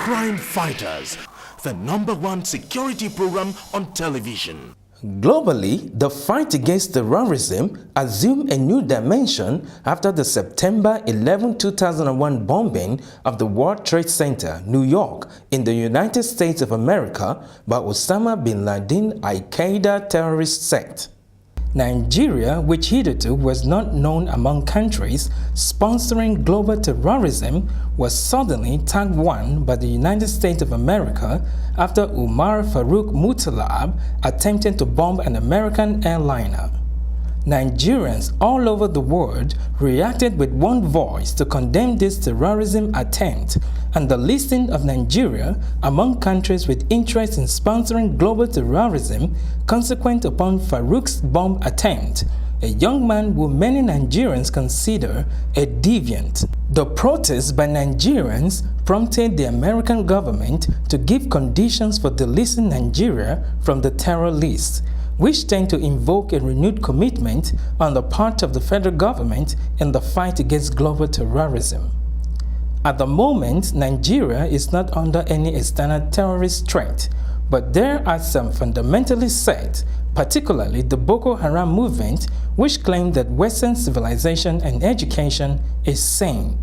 CrimeFighters, the #1 security program on television. Globally, the fight against terrorism assumed a new dimension after the September 11, 2001 bombing of the World Trade Center, New York, in the United States of America by Osama bin Laden Al-Qaeda terrorist sect. Nigeria, which hitherto was not known among countries sponsoring global terrorism, was suddenly tagged one by the United States of America after Umar Farouk Mutalab attempted to bomb an American airliner. Nigerians all over the world reacted with one voice to condemn this terrorism attempt, and the listing of Nigeria among countries with interest in sponsoring global terrorism consequent upon Farouk's bomb attempt, a young man who many Nigerians consider a deviant. The protests by Nigerians prompted the American government to give conditions for delisting Nigeria from the terror list, which tend to invoke a renewed commitment on the part of the federal government in the fight against global terrorism. At the moment, Nigeria is not under any external terrorist threat, but there are some fundamentalist sects, particularly the Boko Haram movement, which claim that Western civilization and education is sane.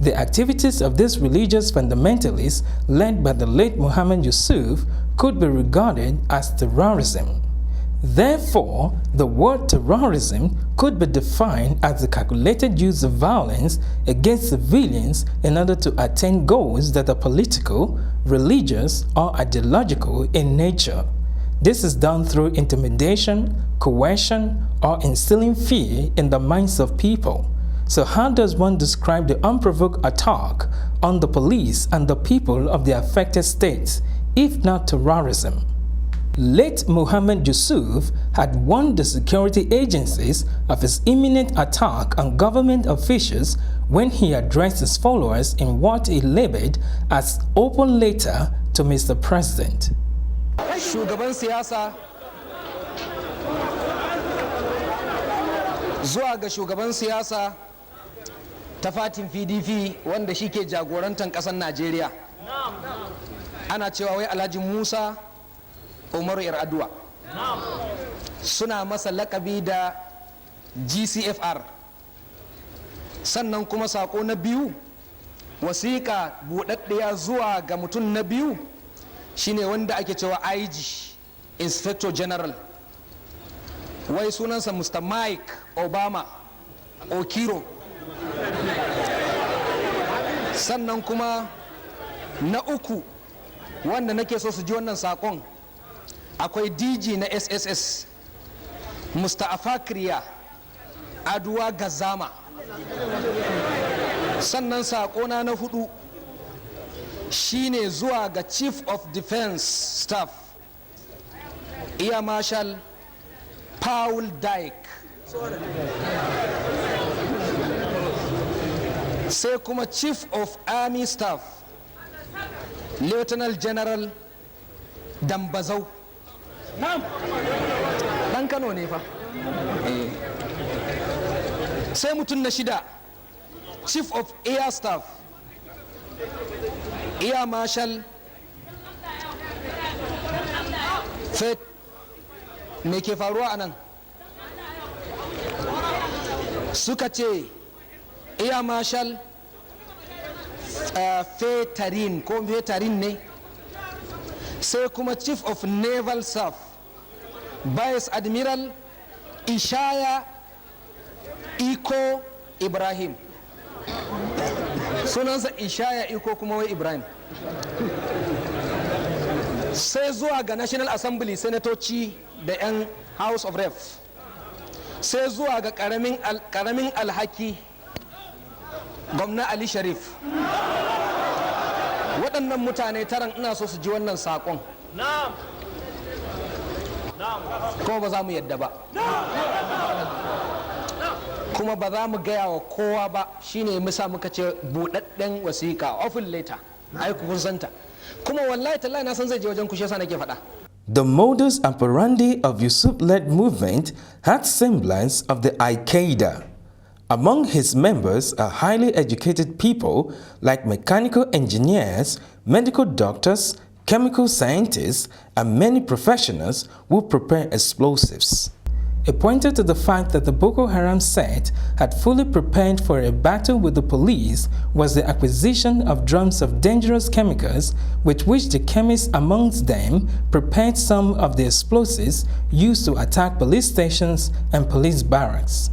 The activities of these religious fundamentalists, led by the late Muhammad Yusuf, could be regarded as terrorism. Therefore, the word terrorism could be defined as the calculated use of violence against civilians in order to attain goals that are political, religious, or ideological in nature. This is done through intimidation, coercion, or instilling fear in the minds of people. So how does one describe the unprovoked attack on the police and the people of the affected states, if not terrorism? Late Muhammad Yusuf had warned the security agencies of his imminent attack on government officials when he addressed his followers in what he labeled as open letter to Mr. President. Shugaban siyasa zuwa ga shugaban siyasa ta fatin PDP wanda shi ke jagorantar ƙasar Najeriya. Ana cewa wai Alhaji Musa Umaru Yar'adua suna masa lakabi da GCFR. Sannan kuma sako na biyu, wasiƙa buɗaɗɗiya zuwa ga mutum na biyu shine wanda ake cewa IG, Inspector General, wai sunansa Mr. Mike Obama Okiro. Sannan kuma na uku wanda nake so su ji wannan sakon, akwai DG na SSS Mustapha Kriya Aduwa Gazama. Sannan sakona na hudu shine zuwa ga Chief of Defense Staff Air Marshal Paul Dyke. Sai kuma Chief of Army Staff Lieutenant General Dambazau. Dan Kano ne fa. Sai mutum na shida, Chief of Air Staff Air Marshal Fet. Me ke faruwa anan? Suka ce Air Marshal Fetarin ko Fetarin ne. Sai kuma Chief of Naval Staff Vice Admiral Ishaya Iko Ibrahim. Sunansa Ishaya Iko kuma wai Ibrahim. Sai zuwa ga National Assembly Senatoci da 'yan House of Reps. Sai zuwa ga karamin alhaki Gwamna Ali Sharif. Waɗannan mutane taran ina so su ji wannan saƙon. Kuma ba za mu yadda ba. Kuma ba za mu gaya wa kowa ba, shine musa muka ce buɗaɗɗen wasiƙa, open letter. Ai kun santa. Kuma wallahi tallahi na san zai je wajen kushe sa nake faɗa. The modus operandi of Yusuf-led movement had semblance of the Al-Qaeda. Among his members are highly educated people like mechanical engineers, medical doctors, chemical scientists, and many professionals who prepare explosives. It pointed to the fact that the Boko Haram set had fully prepared for a battle with the police was the acquisition of drums of dangerous chemicals with which the chemists amongst them prepared some of the explosives used to attack police stations and police barracks.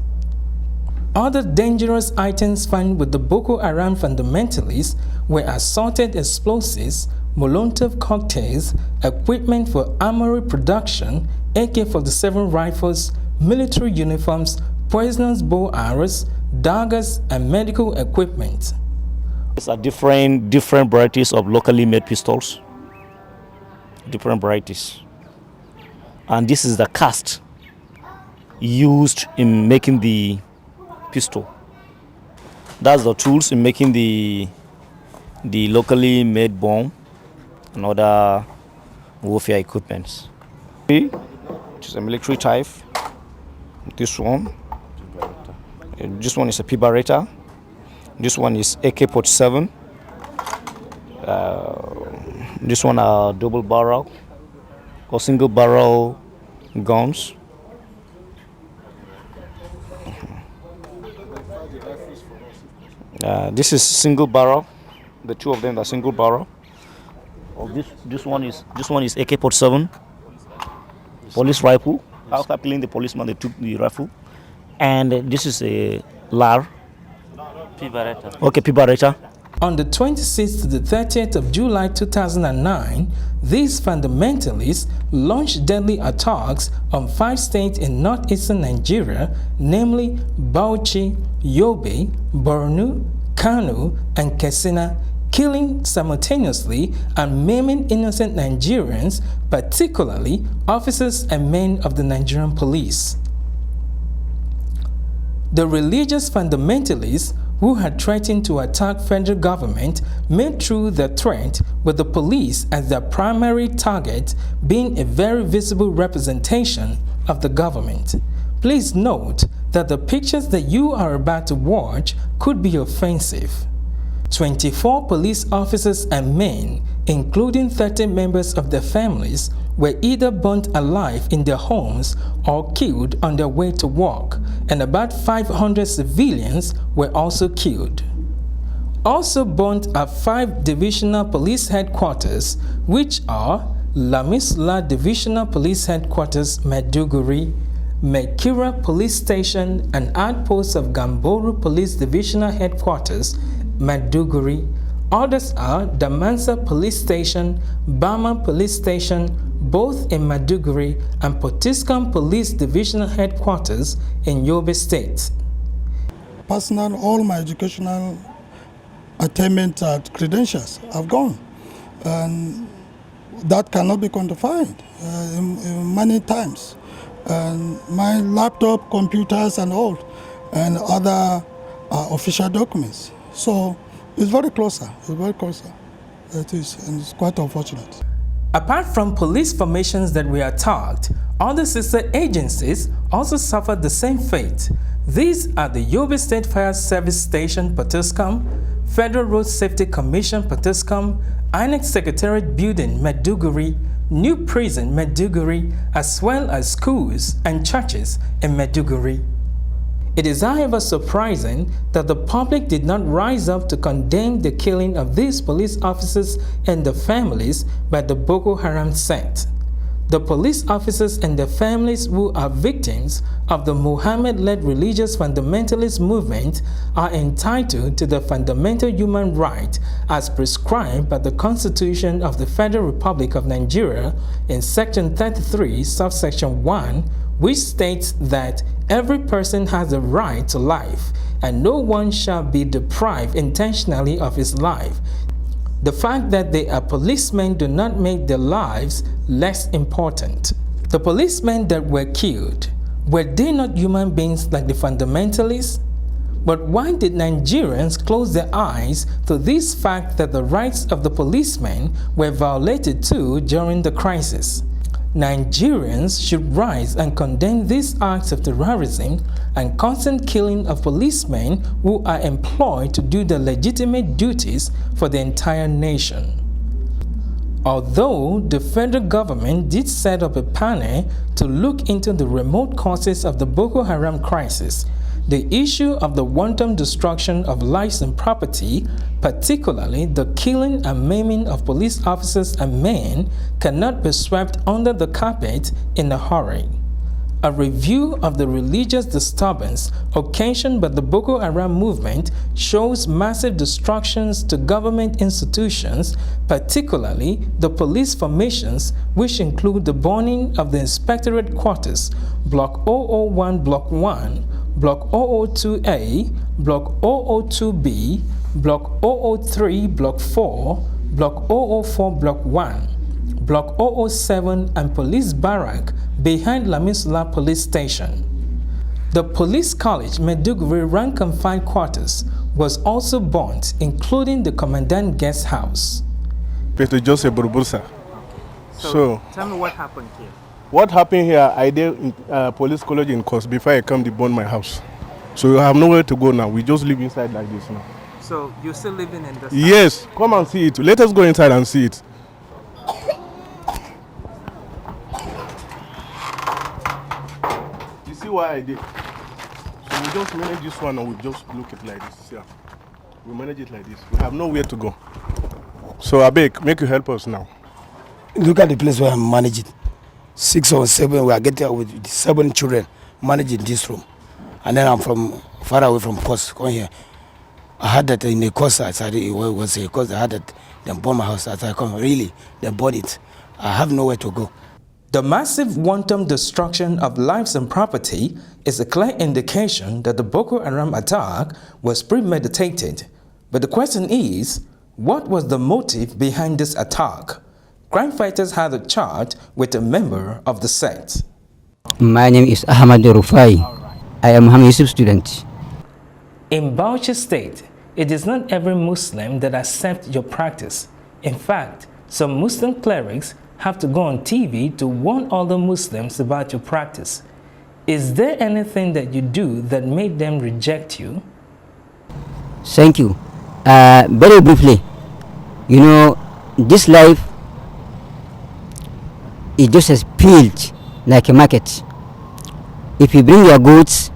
Other dangerous items found with the Boko Haram fundamentalists were assorted explosives, Molotov cocktails, equipment for armory production, AK-47 rifles, military uniforms, poisonous bow arrows, daggers, and medical equipment. These are different varieties of locally made pistols, different varieties. And this is the cast used in making the pistol. That's the tools in making the locally made bomb and other warfare equipments. Which is a military type. This one is a P Beretta. This one is AK-47. This one are double barrel or single barrel guns. This is single barrel. The two of them are single barrel. This one is AK-47 police rifle. After killing the policeman, they took the rifle. And this is a LAR. P Beretta. Okay, P Beretta. On the 26th to the 30th of July 2009, these fundamentalists launched deadly attacks on 5 states in northeastern Nigeria, namely Bauchi, Yobe, Borno, Kano, and Katsina, killing simultaneously and maiming innocent Nigerians, particularly officers and men of the Nigerian police. The religious fundamentalists who had threatened to attack federal government made through the threat with the police as their primary target, being a very visible representation of the government. Please note that the pictures that you are about to watch could be offensive. 24 police officers and men, including 30 members of their families, were either burnt alive in their homes or killed on their way to work, and about 500 civilians were also killed. Also burnt are 5 divisional police headquarters, which are Lamisla Divisional Police Headquarters, Maiduguri, Mekira Police Station and outposts of Gamboru Police Divisional Headquarters, Maiduguri. Others are Damansa Police Station, Bama Police Station, both in Maiduguri, and Potiskum Police Divisional Headquarters in Yobe State. Personal, all my educational attainment credentials have gone, and that cannot be quantified many times. And my laptop, computers, and all, and other official documents. So it's very closer. It's very closer. It is, and it's quite unfortunate. Apart from police formations that were attacked, other sister agencies also suffered the same fate. These are the Yobe State Fire Service Station, Potiskum, Federal Road Safety Commission, Potiskum, INEC Secretariat Building, Maiduguri, New Prison, Maiduguri, as well as schools and churches in Maiduguri. It is, however, surprising that the public did not rise up to condemn the killing of these police officers and their families by the Boko Haram sect. The police officers and their families who are victims of the Muhammad-led religious fundamentalist movement are entitled to the fundamental human right as prescribed by the Constitution of the Federal Republic of Nigeria in Section 33, subsection 1, which states that every person has a right to life, and no one shall be deprived intentionally of his life. The fact that they are policemen do not make their lives less important. The policemen that were killed, were they not human beings like the fundamentalists? But why did Nigerians close their eyes to this fact that the rights of the policemen were violated too during the crisis? Nigerians should rise and condemn these acts of terrorism and constant killing of policemen who are employed to do their legitimate duties for the entire nation. Although the federal government did set up a panel to look into the remote causes of the Boko Haram crisis, the issue of the wanton destruction of lives and property, particularly the killing and maiming of police officers and men, cannot be swept under the carpet in a hurry. A review of the religious disturbance occasioned by the Boko Haram movement shows massive destructions to government institutions, particularly the police formations, which include the burning of the Inspectorate Quarters, Block 001 Block 1, Block 002A, Block 002B, Block 003 Block 4, Block 004 Block 1, Block 007 and police barrack behind Lamisula Police Station. The Police College Maiduguri rank and file quarters was also burnt, including the Commandant Guest House. Peter Joseph Burbursa. So tell me what happened here. What happened here, I did in police college in course before I come to burn my house. So I have nowhere to go now. We just live inside like this now. So you're still living in this Yes, house? Come and see it. Let us go inside and see it. You see what I did? So we just manage this one and we just look it like this. Yeah. We manage it like this. We have nowhere to go. So I beg, make you help us now. Look at the place where I'm managing. 6 or 7, we are getting with 7 children managing this room. And then I'm from far away from coast, come here. I had that in the coast, I said it was a coast, I had that, they burned my house. I said, come, really, they burned it. I have nowhere to go. The massive wanton destruction of lives and property is a clear indication that the Boko Haram attack was premeditated. But the question is, what was the motive behind this attack? CrimeFighters had a chat with a member of the sect. My name is Ahmad Rufai. I am a Yusuf student. In Bauchi State, it is not every Muslim that accepts your practice. In fact, some Muslim clerics have to go on TV to warn other Muslims about your practice. Is there anything that you do that made them reject you? Thank you. Very briefly, you know, this life is just as built like a market. If you bring your goods,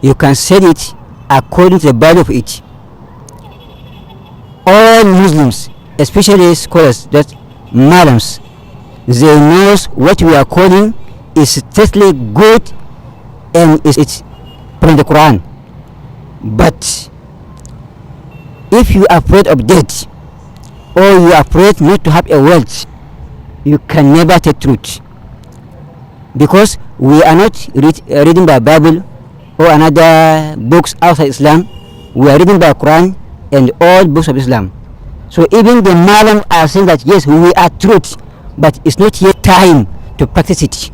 you can sell it according to the value of it. All Muslims, especially scholars, that Malams, they know what we are calling is strictly good and it's from the Quran. But if you are afraid of death or you are afraid not to have a wealth, you can never take truth, because we are not reading the Bible or another books outside Islam. We are reading the Quran and all books of Islam. So even the Malam are saying that yes, we are truth, but it's not yet time to practice it.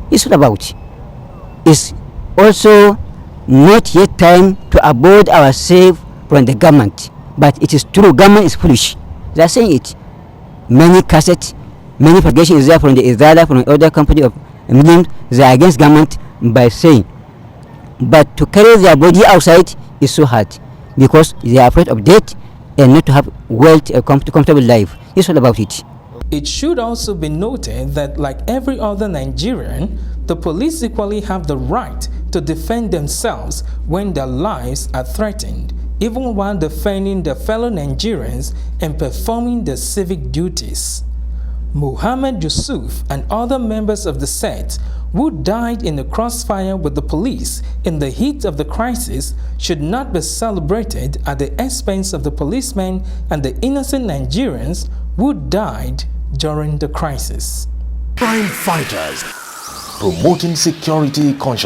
It's what about? It's also not yet time to avoid ourselves from the government. But it is true, government is foolish. They are saying it. Many cassettes, many propagation is there from the Izala, from the other company of Muslims. They are against government by saying. But to carry their body outside is so hard, because they are afraid of death and not to have wealth, a comfortable life. It's all about it. It should also be noted that, like every other Nigerian, the police equally have the right to defend themselves when their lives are threatened, even while defending their fellow Nigerians and performing their civic duties. Muhammad Yusuf and other members of the sect who died in the crossfire with the police in the heat of the crisis should not be celebrated at the expense of the policemen and the innocent Nigerians who died during the crisis. CrimeFighters, promoting security consciousness.